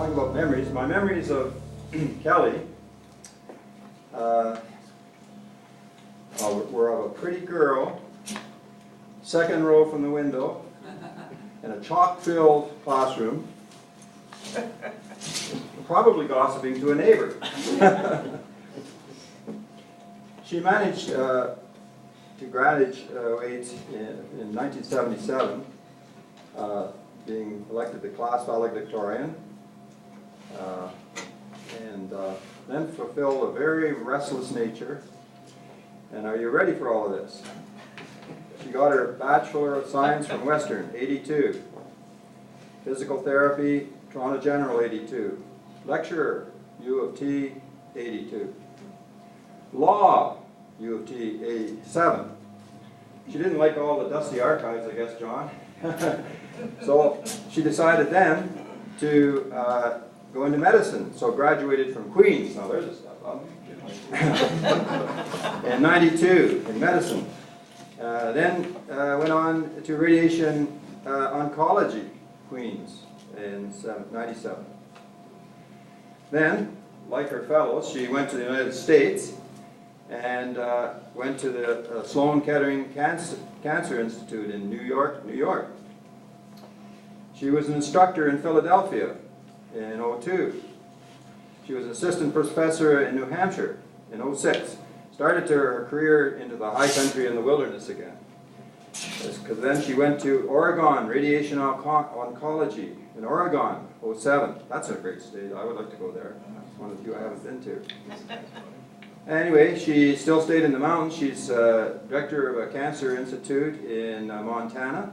talking about memories. My memories of Kelly were of a pretty girl, second row from the window, in a chalk-filled classroom, probably gossiping to a neighbor. She managed to graduate in 1977, being elected the class valedictorian, and then fulfilled a very restless nature. And are you ready for all of this? She got her Bachelor of Science from Western, 82. Physical Therapy, Toronto General, 82. Lecturer, U of T, 82. Law, U of T, 87. She didn't like all the dusty archives, I guess, John. So she decided then to go into medicine, so graduated from Queen's. Now there's a step up. In 92 in medicine. Then went on to radiation oncology, Queen's, in 97. Then, like her fellows, she went to the United States and went to the Sloan Kettering Cancer Institute in New York, New York. She was an instructor in Philadelphia in 02. She was an assistant professor in New Hampshire in 06. Started her career into the high country and the wilderness again. Because then she went to Oregon, radiation oncology in Oregon, 07. That's a great state. I would like to go there. It's one of the few I haven't been to. Anyway, she still stayed in the mountains. She's director of a cancer institute in Montana.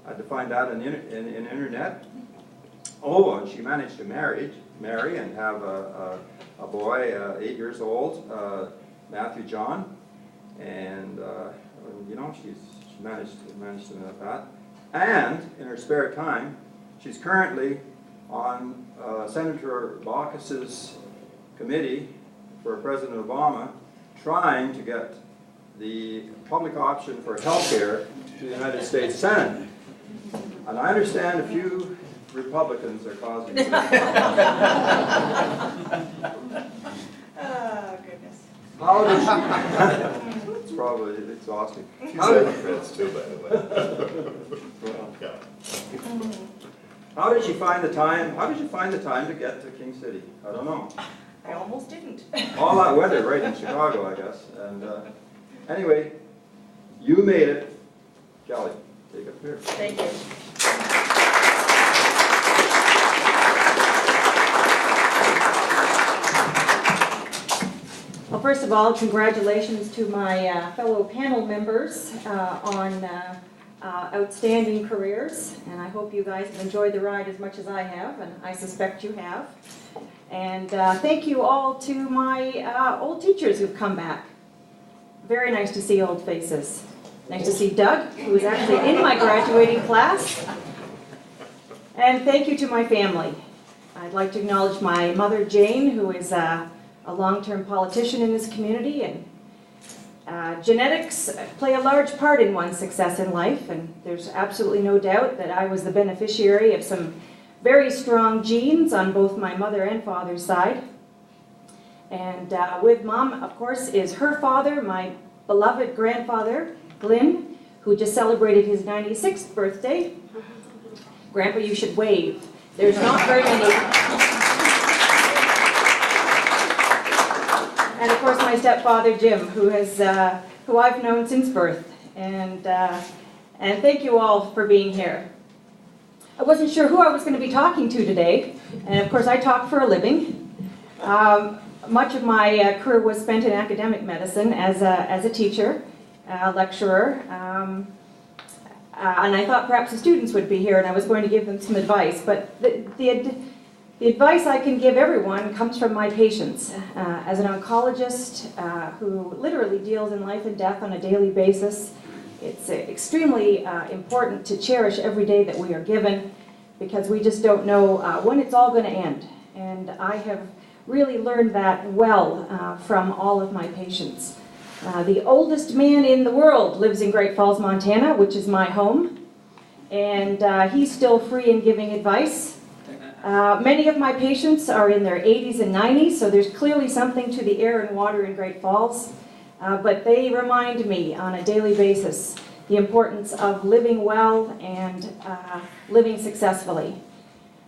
I had to find that in internet. Oh, and she managed to marry and have a boy, 8 years old, Matthew John, and you know, she managed to do that. And in her spare time, she's currently on Senator Baucus's committee for President Obama, trying to get the public option for health care to the United States Senate. And I understand a few Republicans are causing it. Oh, goodness. How does she... It's probably exhausting. She's hypocrites too, by the way. Well, Yeah. how did she find the time? How did you find the time to get to King City? I don't know. I almost didn't. All that weather right in Chicago, I guess. And anyway, you made it. Kelly, take it here. Thank you. Well, first of all, congratulations to my fellow panel members on outstanding careers, and I hope you guys have enjoyed the ride as much as I have, and I suspect you have. And thank you all to my old teachers who've come back. Very nice to see old faces. Nice to see Doug, who was actually in my graduating class. And thank you to my family. I'd like to acknowledge my mother, Jane, who is a long-term politician in this community, and genetics play a large part in one's success in life, and there's absolutely no doubt that I was the beneficiary of some very strong genes on both my mother and father's side. And with Mom, of course, is her father, my beloved grandfather, Glenn, who just celebrated his 96th birthday. Grandpa, you should wave. There's not very many. And of course, my stepfather, Jim, who I've known since birth. And thank you all for being here. I wasn't sure who I was going to be talking to today, and of course I talk for a living. Much of my career was spent in academic medicine as a teacher, lecturer, and I thought perhaps the students would be here and I was going to give them some advice, but the advice I can give everyone comes from my patients. As an oncologist who literally deals in life and death on a daily basis, it's extremely important to cherish every day that we are given, because we just don't know when it's all going to end. And I have really learned that well from all of my patients. The oldest man in the world lives in Great Falls, Montana, which is my home. And he's still free and giving advice. Many of my patients are in their 80s and 90s, so there's clearly something to the air and water in Great Falls. But they remind me on a daily basis the importance of living well and living successfully.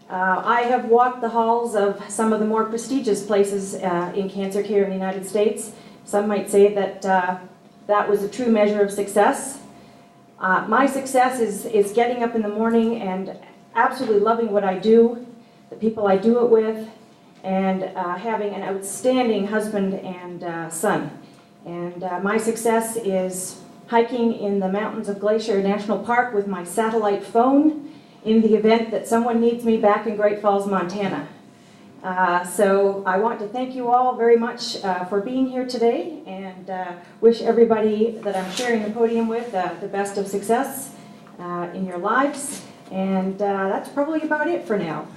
I have walked the halls of some of the more prestigious places in cancer care in the United States. Some might say that that was a true measure of success. My success is getting up in the morning and absolutely loving what I do, the people I do it with, and having an outstanding husband and son. And my success is hiking in the mountains of Glacier National Park with my satellite phone in the event that someone needs me back in Great Falls, Montana. So I want to thank you all very much for being here today, and wish everybody that I'm sharing the podium with the best of success in your lives. And that's probably about it for now.